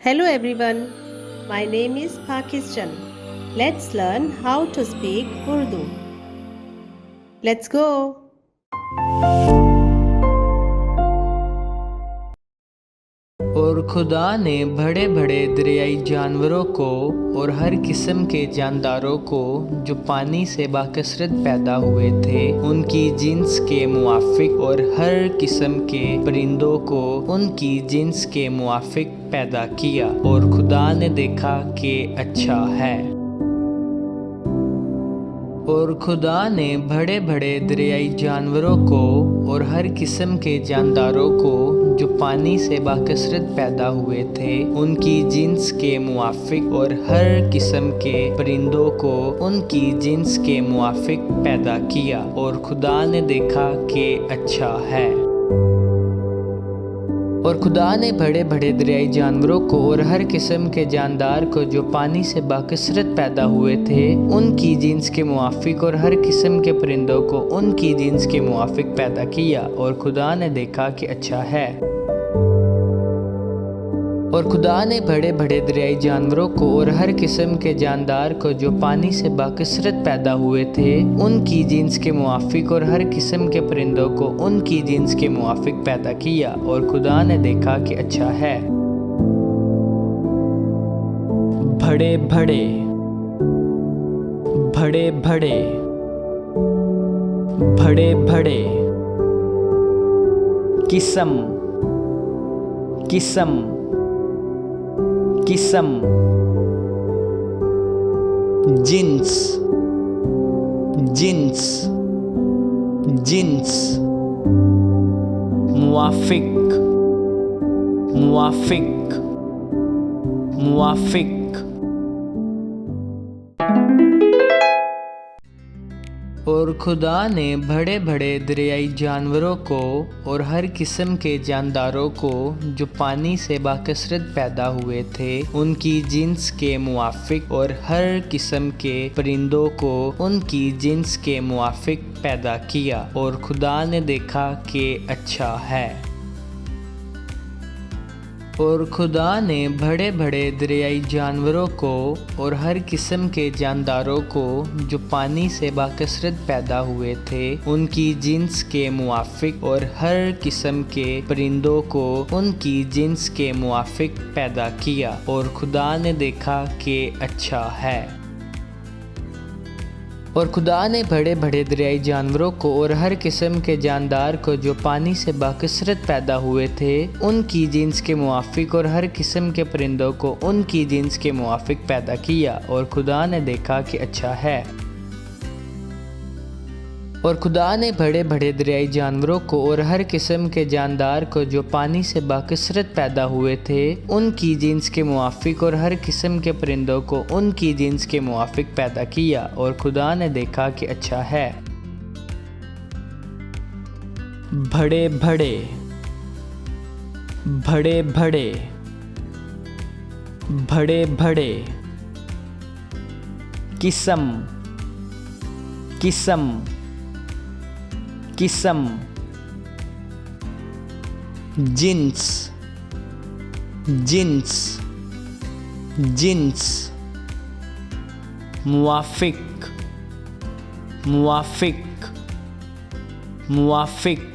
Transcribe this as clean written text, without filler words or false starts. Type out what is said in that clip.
Hello everyone, my name is Pakistan. Let's learn how to speak Urdu. Let's go. اور خدا نے بڑے بڑے دریائی جانوروں کو اور ہر قسم کے جانداروں کو جو پانی سے باکثرت پیدا ہوئے تھے ان کی جنس کے موافق اور ہر قسم کے پرندوں کو ان کی جنس کے موافق پیدا کیا اور خدا نے دیکھا کہ اچھا ہے۔ اور خدا نے بڑے بڑے دریائی جانوروں کو اور ہر قسم کے جانداروں کو جو پانی سے باکثرت پیدا ہوئے تھے ان کی جنس کے موافق اور ہر قسم کے پرندوں کو ان کی جنس کے موافق پیدا کیا اور خدا نے دیکھا کہ اچھا ہے۔ اور خدا نے بڑے بڑے دریائی جانوروں کو اور ہر قسم کے جاندار کو جو پانی سے باکثرت پیدا ہوئے تھے ان کی جنس کے موافق اور ہر قسم کے پرندوں کو ان کی جنس کے موافق پیدا کیا اور خدا نے دیکھا کہ اچھا ہے۔ اور خدا نے بڑے بڑے دریائی جانوروں کو اور ہر قسم کے جاندار کو جو پانی سے باکثرت پیدا ہوئے تھے ان کی جنس کے موافق اور ہر قسم کے پرندوں کو ان کی جنس کے موافق پیدا کیا اور خدا نے دیکھا کہ اچھا ہے۔ بڑے بڑے بڑے بڑے بڑے بڑے قسم قسم قسم جنس جنس جنس موافق موافق موافق۔ اور خدا نے بڑے بڑے دریائی جانوروں کو اور ہر قسم کے جانداروں کو جو پانی سے باکثرت پیدا ہوئے تھے ان کی جنس کے موافق اور ہر قسم کے پرندوں کو ان کی جنس کے موافق پیدا کیا اور خدا نے دیکھا کہ اچھا ہے۔ اور خدا نے بڑے بڑے دریائی جانوروں کو اور ہر قسم کے جانداروں کو جو پانی سے باکثرت پیدا ہوئے تھے ان کی جنس کے موافق اور ہر قسم کے پرندوں کو ان کی جنس کے موافق پیدا کیا اور خدا نے دیکھا کہ اچھا ہے۔ اور خدا نے بڑے بڑے دریائی جانوروں کو اور ہر قسم کے جاندار کو جو پانی سے باکثرت پیدا ہوئے تھے ان کی جنس کے موافق اور ہر قسم کے پرندوں کو ان کی جنس کے موافق پیدا کیا اور خدا نے دیکھا کہ اچھا ہے۔ اور خدا نے بڑے بڑے دریائی جانوروں کو اور ہر قسم کے جاندار کو جو پانی سے باکثرت پیدا ہوئے تھے ان کی جنس کے موافق اور ہر قسم کے پرندوں کو ان کی جنس کے موافق پیدا کیا اور خدا نے دیکھا کہ اچھا ہے۔ بڑے بڑے بڑے بڑے بڑے بڑے قسم قسم قسم جنس جنس جنس موافق موافق موافق۔